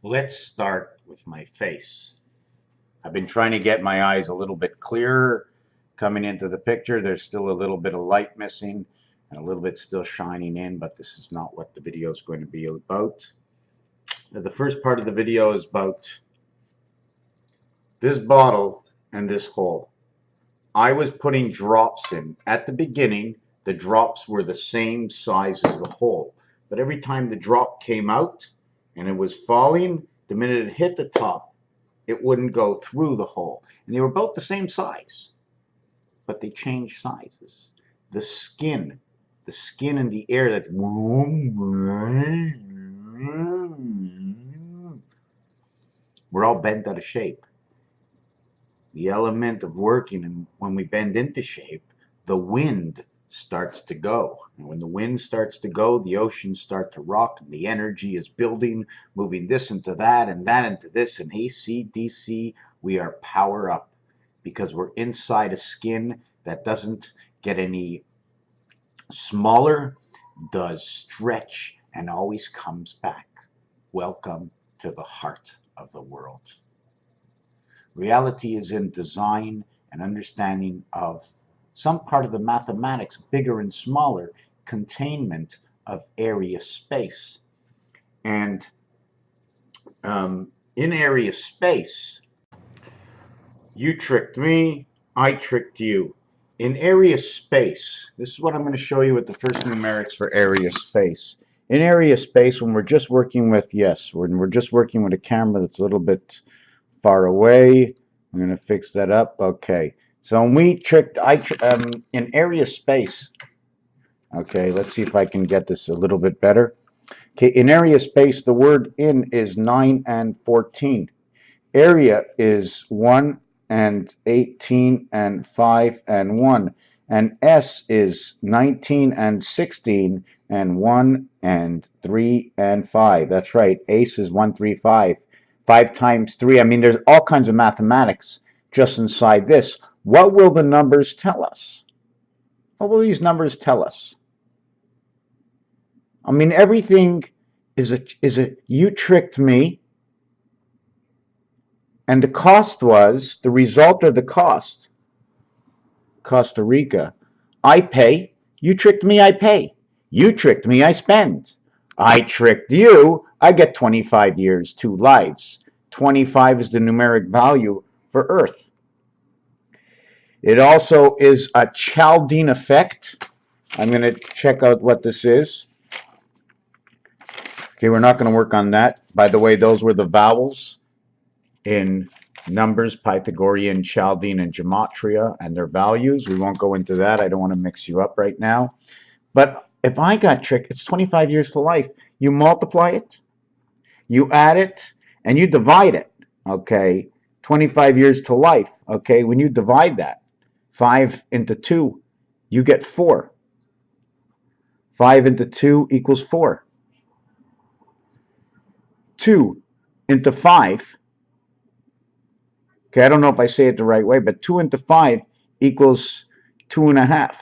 Let's start with my face. I've been trying to get my eyes a little bit clearer coming into the picture. There's still a little bit of light missing and a little bit still shining in, but this is not what the video is going to be about. The first part of the video is about this bottle and this hole. I was putting drops in. At the beginning, the drops were the same size as the hole, but every time the drop came out and it was falling, the minute it hit the top, it wouldn't go through the hole. And they were both the same size, but they changed sizes. The skin in the air that we're all bent out of shape. The element of working, and when we bend into shape, the wind starts to go. And when the wind starts to go, the oceans start to rock, and the energy is building, moving this into that and that into this, and AC, DC, we are power up because we're inside a skin that doesn't get any smaller, does stretch, and always comes back. Welcome to the heart of the world. Reality is in design and understanding of some part of the mathematics, bigger and smaller, containment of area space. And in area space, you tricked me, I tricked you. In area space, this is what I'm going to show you with the first numerics for area space. In area space, when we're just working with, when we're just working with a camera that's a little bit far away, I'm going to fix that up. Okay, so when we tricked, in area space, okay, let's see if I can get this a little bit better. Okay, in area space, the word in is 9 and 14. Area is 1 and 18 and 5 and 1. And S is 19 and 16 and 1 and 3 and 5. That's right. ACE is 1, 3, 5. 5 times 3. I mean, there's all kinds of mathematics just inside this. What will the numbers tell us? What will these numbers tell us? I mean, everything is a you tricked me. And the cost was, the result of the cost, Costa Rica. I pay, you tricked me, I pay. You tricked me, I spend. I tricked you, I get 25 years, 2 lives. 25 is the numeric value for Earth. It also is a Chaldean effect. I'm going to check out what this is. Okay, we're not going to work on that. By the way, those were the vowels in numbers, Pythagorean, Chaldean, and Gematria, and their values. We won't go into that. I don't want to mix you up right now. But if I got tricked, it's 25 years to life. You multiply it, you add it, and you divide it. Okay, 25 years to life. Okay, when you divide that, 5 into 2, you get 4. 5 into 2 equals 4. 2 into 5. Okay, I don't know if I say it the right way, but 2 into 5 equals 2.5.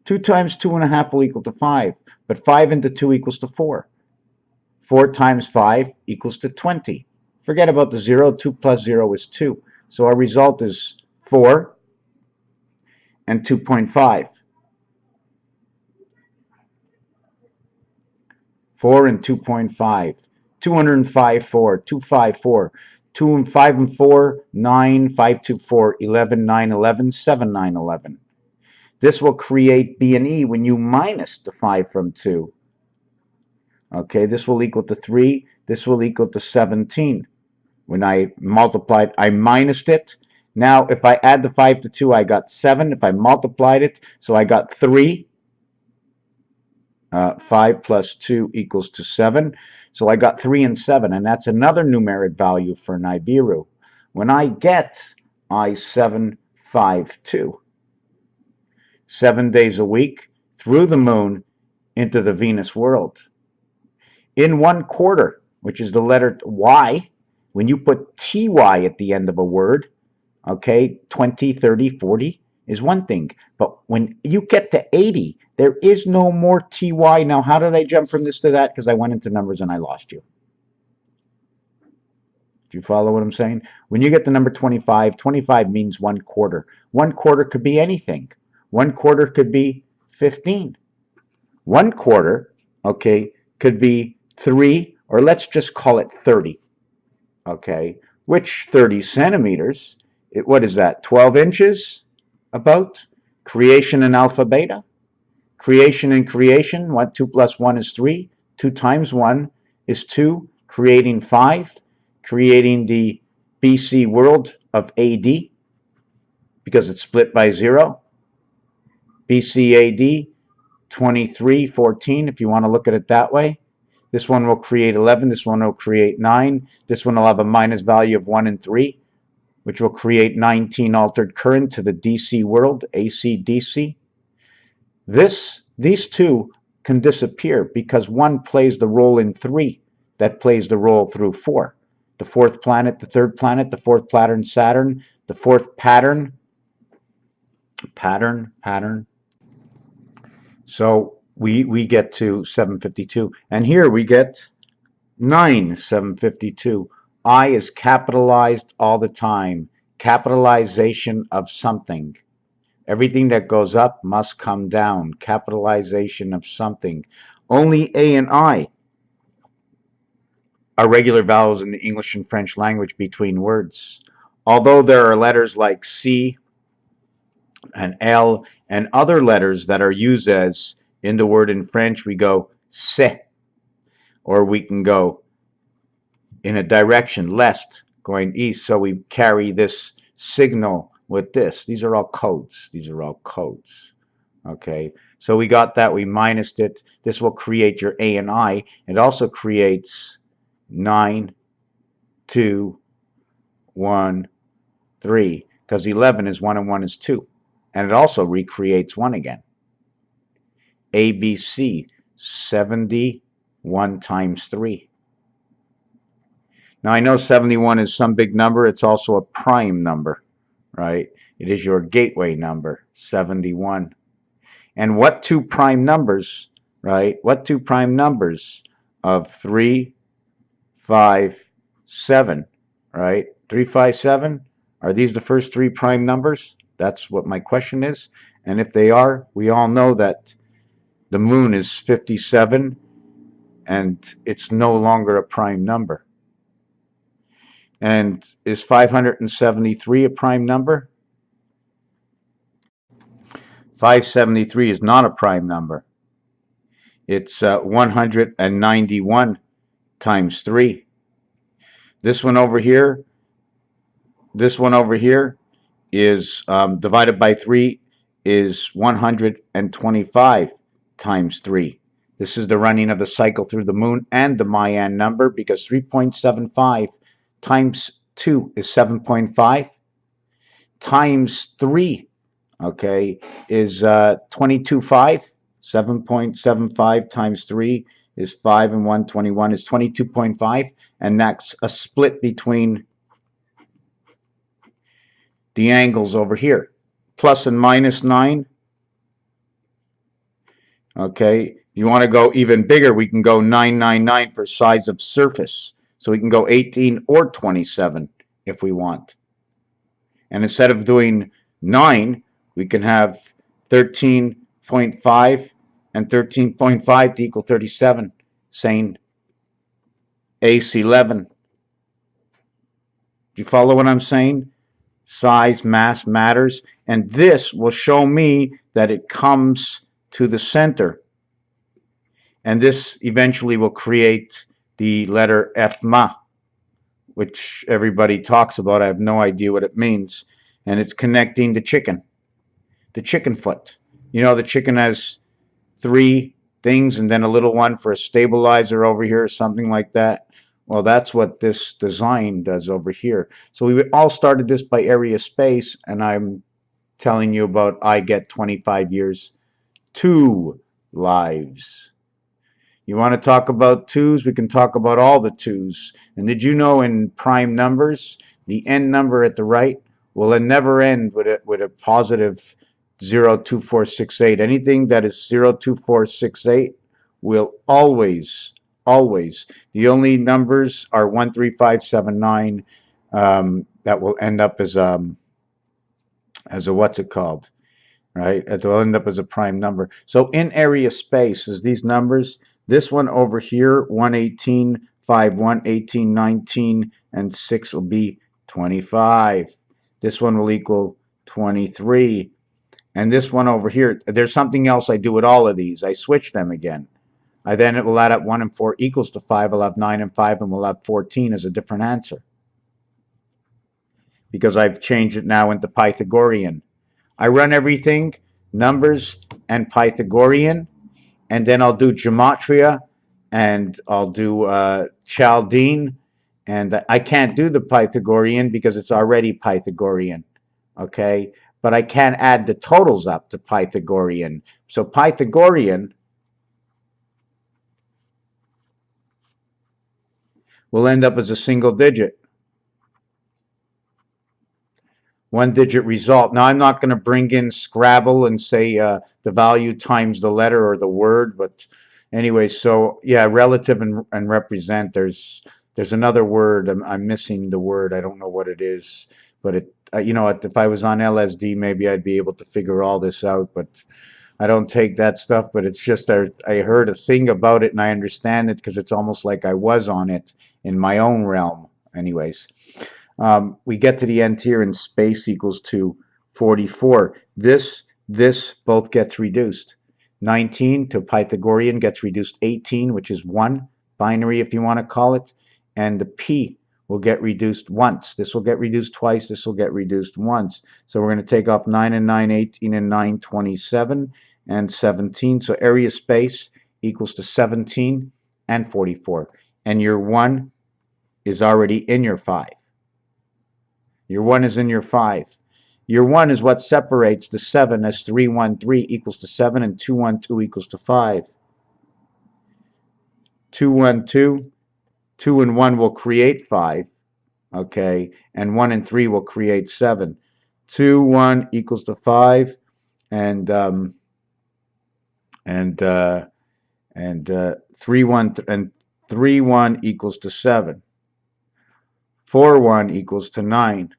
2 times 2.5 will equal to 5, but 5 into 2 equals to 4. 4 times 5 equals to 20. Forget about the 0. 2 plus 0 is 2. So our result is 4 and 2.5. 4 and 2.5. 205, 4, 254. 2 and 5 and 4, 9, 5, 2, 4, 11, 9, 11, 7, 9, 11. This will create B and E when you minus the 5 from 2. Okay, this will equal to 3. This will equal to 17. When I multiplied, I minused it. Now, if I add the 5 to 2, I got 7. If I multiplied it, so I got 3. 5 plus 2 equals to 7. So I got 3 and 7, and that's another numeric value for Nibiru. When I get I752, 7 days a week, through the moon, into the Venus world. In 1 quarter, which is the letter Y, when you put TY at the end of a word, okay, 20, 30, 40 is one thing. But when you get to 80, there is no more TY. Now, how did I jump from this to that? Because I went into numbers and I lost you. Do you follow what I'm saying? When you get the number 25, 25 means 1/4. 1/4 could be anything. 1/4 could be 15. 1/4, okay, could be 3, or let's just call it 30, okay? Which 30 centimeters, what is that, 12 inches about? Creation and alpha beta? Creation and creation, 2 plus 1 is 3. 2 times 1 is 2, creating 5, creating the BC world of AD, because it's split by 0. BC AD, 2314, if you want to look at it that way. This one will create 11, this one will create 9, this one will have a minus value of 1 and 3, which will create 19 altered current to the DC world, AC DC. These two can disappear because one plays the role in 3 that plays the role through 4. The fourth planet, the third planet, the fourth pattern, Saturn, the fourth pattern. So we get to 752. And here we get 752. I is capitalized all the time. Capitalization of something. Everything that goes up must come down. Capitalization of something. Only A and I are regular vowels in the English and French language between words. Although there are letters like C and L and other letters that are used as in the word in French, we go c'est, or we can go in a direction, l'est, going east, so we carry this signal with this. These are all codes. These are all codes. Okay, so we got that, we minused it. This will create your A and I. It also creates 9, 2, 1, 3, because 11 is 1 and 1 is 2. And it also recreates 1 again. ABC, 71 times 3. Now I know 71 is some big number. It's also a prime number, right? It is your gateway number, 71. And what two prime numbers, right? What two prime numbers of 3, 5, 7, right? 3, 5, 7. Are these the first 3 prime numbers? That's what my question is. And if they are, we all know that the moon is 57 and it's no longer a prime number. And is 573 a prime number? 573 is not a prime number. It's 191 times 3. This one over here is divided by 3 is 125 times 3. This is the running of the cycle through the moon and the Mayan number, because 3.75 times 2 is 7.5 times 3, okay, is 22.5. 7.75 times 3 is 5 and 1, 21 is 22.5, and that's a split between the angles over here, plus and minus 9. Okay, you want to go even bigger, we can go 999 for size of surface. So we can go 18 or 27 if we want. And instead of doing 9, we can have 13.5 and 13.5 to equal 37, saying ACE 11. Do you follow what I'm saying? Size, mass matters. And this will show me that it comes to the center. And this eventually will create the letter FMA, which everybody talks about. I have no idea what it means. And it's connecting the chicken foot. You know, the chicken has 3 things and then a little one for a stabilizer over here, something like that. Well, that's what this design does over here. So we all started this by area space, and I'm telling you about I get 25 years, 2 lives. You want to talk about 2s? We can talk about all the 2s. And did you know in prime numbers, the end number at the right will never end with a positive 02468. Anything that is 02468 will always always. The only numbers are 1, 3, 5, 7, 9 that will end up as a what's it called, right? It will end up as a prime number. So in area space is these numbers. This one over here, 118, 5, 1, 18, 19, and 6 will be 25. This one will equal 23. And this one over here, there's something else I do with all of these. I switch them again. Then it will add up 1 and 4 equals to 5. I'll have 9 and 5, and we'll have 14 as a different answer. Because I've changed it now into Pythagorean. I run everything, numbers and Pythagorean, and then I'll do Gematria, and I'll do Chaldean, and I can't do the Pythagorean because it's already Pythagorean, okay? But I can add the totals up to Pythagorean. So Pythagorean will end up as a single digit. One digit result. Now I'm not going to bring in Scrabble and say the value times the letter or the word, but anyway, so yeah, relative and represent. There's another word. I'm missing the word. I don't know what it is, but it you know, if I was on LSD, maybe I'd be able to figure all this out, but I don't take that stuff. But it's just I heard a thing about it and I understand it because it's almost like I was on it in my own realm. Anyways. We get to the end here and space equals to 44. This both gets reduced. 19 to Pythagorean gets reduced 18, which is 1, binary if you want to call it. And the P will get reduced once. This will get reduced twice. This will get reduced once. So we're going to take off 9 and 9, 18 and 9, 27 and 17. So area space equals to 17 and 44. And your 1 is already in your 5. Your 1 is in your 5. Your 1 is what separates the 7 as 3, 1, 3 equals to 7 and 2, 1, 2 equals to 5. 2, 1, 2. 2 and 1 will create 5. Okay. And 1 and 3 will create 7. 2, 1 equals to 5. And 3, 1 and 3, 1 equals to 7. 4, 1 equals to 9.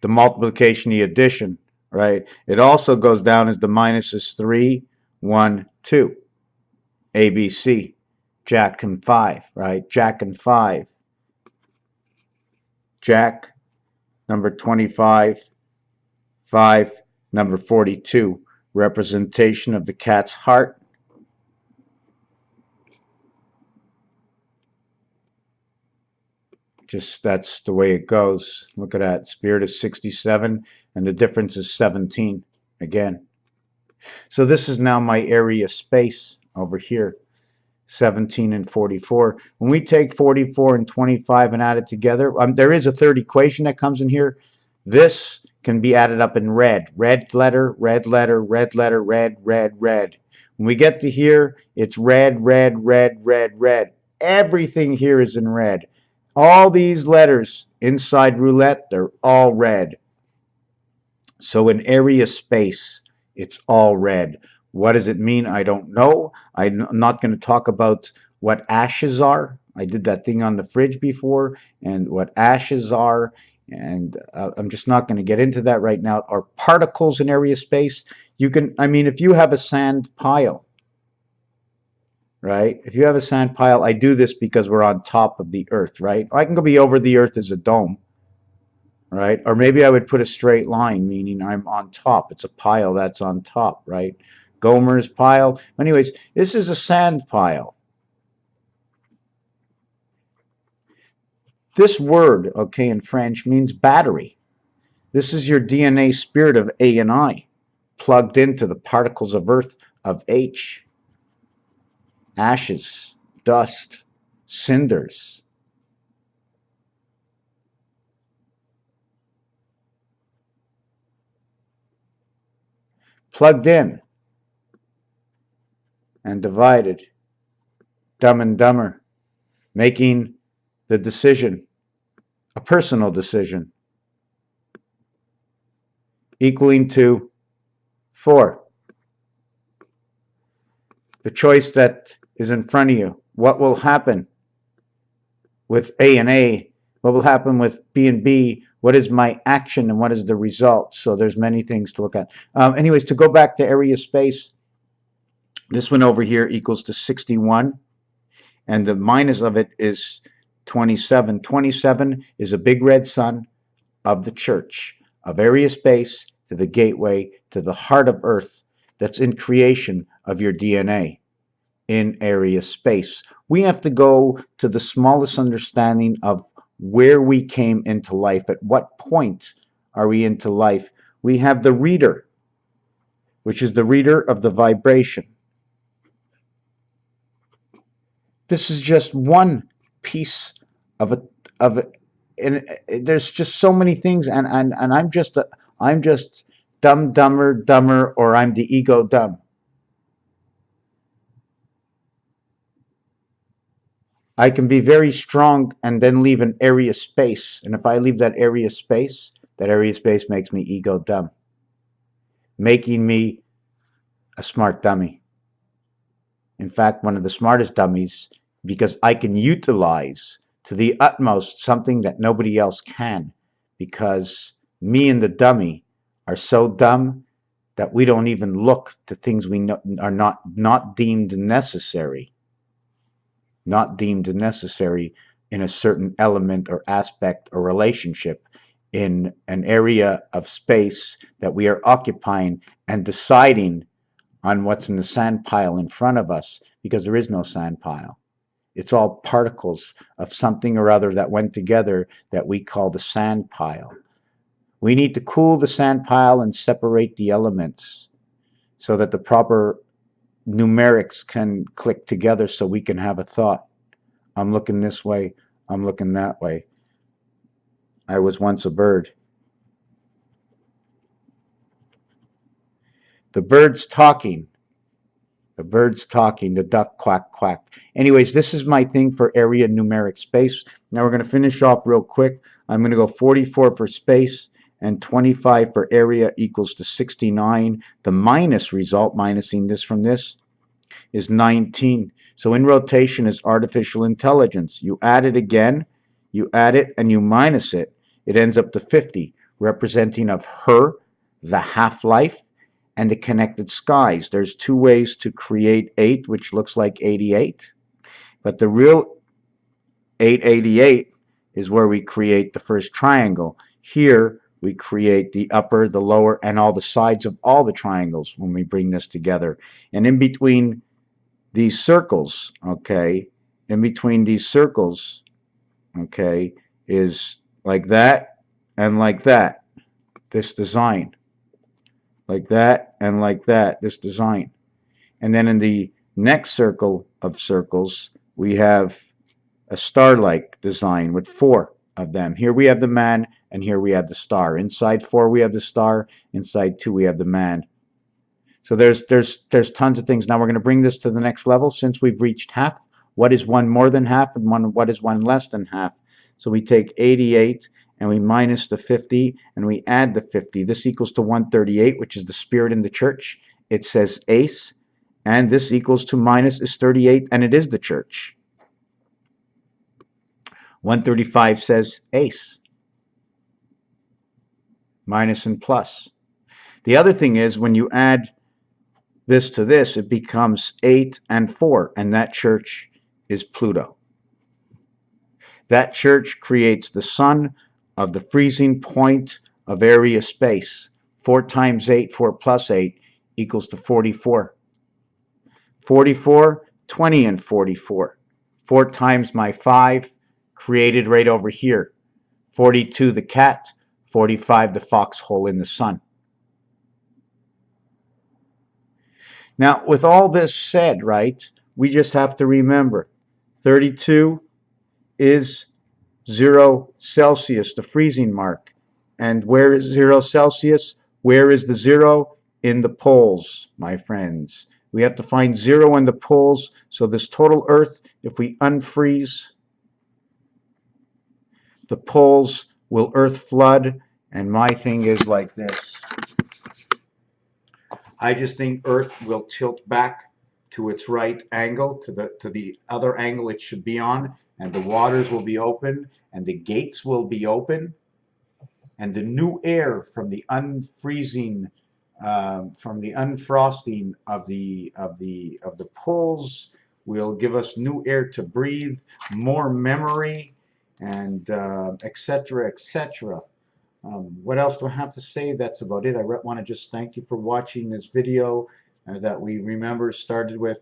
The multiplication, the addition, right? It also goes down as the minus is 3, 1, 2. ABC. Jack and 5, right? Jack and 5. Jack, number 25. 5, number 42. Representation of the cat's heart. Just that's the way it goes. Look at that. Spirit is 67 and the difference is 17 again. So this is now my area space over here. 17 and 44. When we take 44 and 25 and add it together, there is a third equation that comes in here. This can be added up in red. Red letter, red letter, red letter, red, red, red. When we get to here, it's red, red, red, red, red. Everything here is in red. All these letters inside roulette, they're all red. So in area space, it's all red. What does it mean? I don't know. I'm not going to talk about what ashes are. I did that thing on the fridge before, and what ashes are, and I'm just not going to get into that right now. Are particles in area space? You can, I mean, if you have a sand pile, right? If you have a sand pile, I do this because we're on top of the earth, right? I can go be over the earth as a dome, right? Or maybe I would put a straight line, meaning I'm on top. It's a pile that's on top, right? Gomer's pile. Anyways, this is a sand pile. This word, okay, in French means battery. This is your DNA spirit of A and I plugged into the particles of earth of H. Ashes, dust, cinders. Plugged in and divided. Dumb and Dumber. Making the decision, a personal decision. Equaling to 4. The choice that is in front of you. What will happen with A and A? What will happen with B and B? What is my action and what is the result? So there's many things to look at. Anyways, to go back to area space, this one over here equals to 61, and the minus of it is 27. 27 is a big red sun of the church, of area space to the gateway to the heart of earth that's in creation of your DNA in area space. We have to go to the smallest understanding of where we came into life. At what point are we into life? We have the reader, which is the reader of the vibration. This is just one piece of it, and there's just so many things, and I'm just dumber, or I'm the ego dumb. I can be very strong and then leave an area space, and if I leave that area space makes me ego dumb, making me a smart dummy. In fact, one of the smartest dummies, because I can utilize to the utmost something that nobody else can, because me and the dummy are so dumb that we don't even look to things we know are not deemed necessary, not deemed necessary in a certain element or aspect or relationship in an area of space that we are occupying and deciding on what's in the sand pile in front of us, because there is no sand pile. It's all particles of something or other that went together that we call the sand pile. We need to cool the sand pile and separate the elements so that the proper numerics can click together so we can have a thought. I'm looking this way, I'm looking that way. I was once a bird. The bird's talking. The bird's talking, the duck quack quack. Anyways, this is my thing for area numeric space. Now we're going to finish off real quick. I'm going to go 44 for space and 25 for area equals to 69. The minus result, minusing this from this, is 19. So in rotation is artificial intelligence. You add it again, you add it and you minus it. It ends up to 50, representing of her, the half-life, and the connected skies. There's two ways to create 8, which looks like 88. But the real 888 is where we create the first triangle. Here we create the upper, the lower, and all the sides of all the triangles when we bring this together. And in between these circles, okay, in between these circles, okay, is like that and like that, this design. Like that and like that, this design. And then in the next circle of circles, we have a star-like design with 4 of them. Here we have the man, and here we have the star. Inside 4 we have the star, inside 2 we have the man. So there's tons of things. Now we're going to bring this to the next level. Since we've reached half, what is 1 more than half and what is 1 less than half? So we take 88 and we minus the 50 and we add the 50. This equals to 138, which is the spirit in the church. It says ace, and this equals to minus is 38, and it is the church. 135 says ace, minus and plus. The other thing is when you add this to this, it becomes 8 and 4, and that church is Pluto. That church creates the sun of the freezing point of area space. 4 times 8, 4 plus 8 equals to 44. 44, 20 and 44. 4 times my 5 created right over here. 42 the cat, 45 the foxhole in the sun. Now, with all this said, right, we just have to remember 32 is 0 Celsius, the freezing mark. And where is 0 Celsius? Where is the 0? In the poles, my friends. We have to find 0 in the poles. So this total Earth, if we unfreeze the poles, will Earth flood? And my thing is like this. I just think Earth will tilt back to its right angle, to the other angle it should be on, and the waters will be open, and the gates will be open, and the new air from the unfreezing, from the unfrosting of the poles will give us new air to breathe, more memory, and etc., etc. What else do I have to say? That's about it. I want to just thank you for watching this video that we remember started with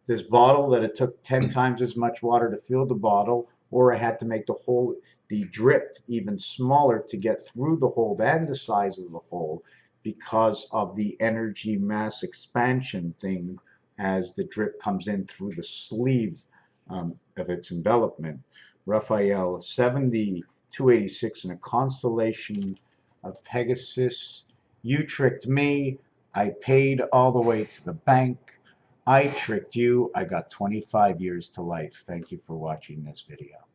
this bottle, that it took 10 times as much water to fill the bottle, or I had to make the drip even smaller to get through the hole and the size of the hole because of the energy mass expansion thing as the drip comes in through the sleeve of its envelopment. Raphael 70-286 in a constellation of Pegasus. You tricked me. I paid all the way to the bank. I tricked you. I got 25 years to life. Thank you for watching this video.